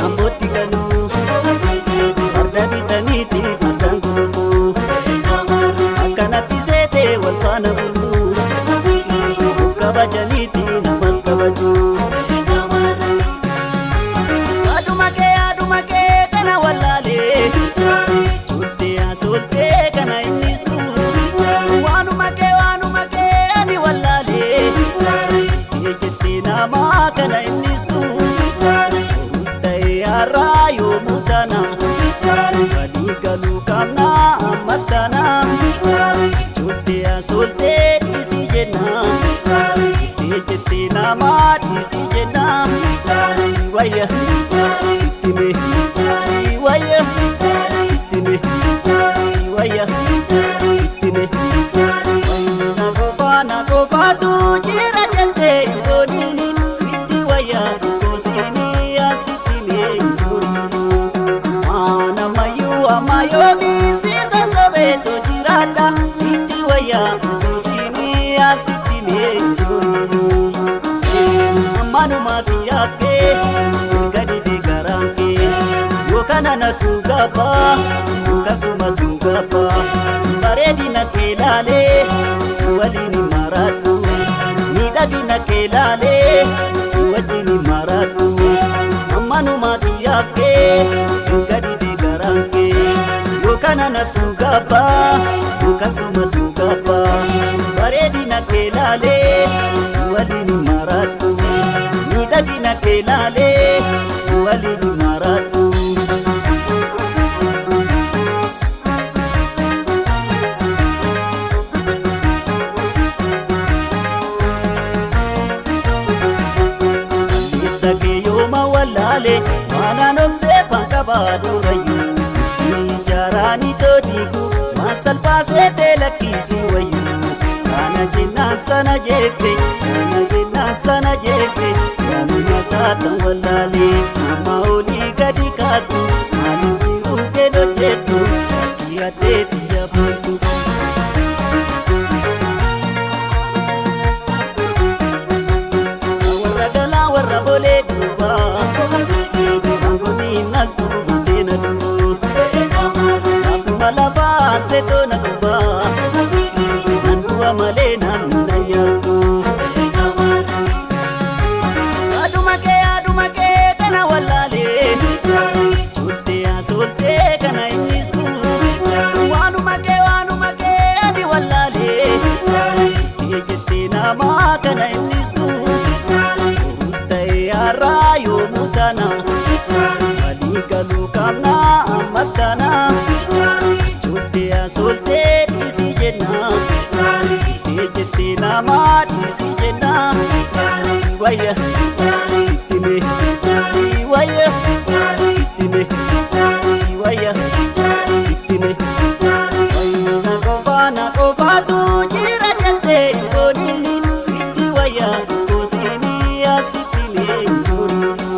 ambooti galuu farda bitaniiti fardaan gulufuu akkanatti seetee wal faana buluu of kabajaniiti namas kabajuu. Aduma kee kana wallaalee chuuttee asooltee kana innistu waanuma kee ani wallaalee jettee namaa kana innistu horus ta'ee har'aa yoomuu taana walii galuu qabna ammas taana chuuttee asooltee dhiisii jenna jettee namaa dhiisii jenna wayya sittime si wayya sittime si wayya sittime na qofaatu jira jettee yooniini sitti wayya goosini asittime yooniini maanamayyu ammayoomi siisa sobeeto jiraadha sitti wayya goosini asittime yooniini ammanumaati yaabbee gadi garankee yookaan anatu gaba akkasuma gaba bareedina kee laalee si waliin maradhu miidhagina kee laalee si wajjin maradhu ammanumaati yaabbee gadi garankee yookaan anatu gaba akkasuma gaba bareedina kee laalee si waliin maradhu miidhagina kee laalee si waliin maradhu. Sake yooma wallaalee maanaan obsee fankabaa durayyuu ijaaraanii toodiigu waan salphaasee teelakkisii wayyuu kana jennaan sana jeefe waanuma saatan wallaalee amma olii gadi kaatu maaliin jiruu keeno jedhu shakkii addeeti jabaatu. Warra galaa warra bolee duubaa angoni naltu maseena duubaa naafuma lafaa seetoo na duubaa nan du'a malee namni nyaatu. Aduma kee kana wallaalee chuuttee asooltee kana innistu waanuma kee ani wallaalee jettee namaa kana innistu horus ta'ee har'aa yoomuu taana walii galuu qabna ammas taana chuuttee asooltee dhiisii jenna jettee namaa dhiisii jenna wayya sittime si wayya sittime si wayya sittime na qofaatu jira jettee yooniini sitti wayya goosini asittime yooniini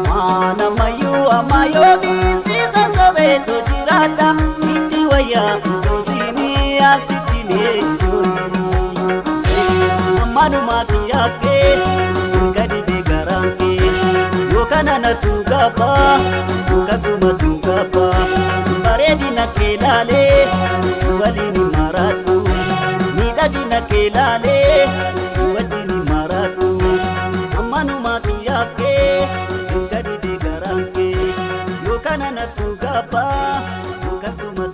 maanamayyu ammayoomi siisa sobeeto jiraadha sitti wayya goosini asittime yooniini ammanumaati yaabbee gadi garankee yookaan anatu gaba akkasuma gaba bareedina kee laalee si waliin maradhu miidhagina kee laalee si wajjin maradhu ammanumaati yaabbee gadi garankee yookaan anatu gaba akkasuma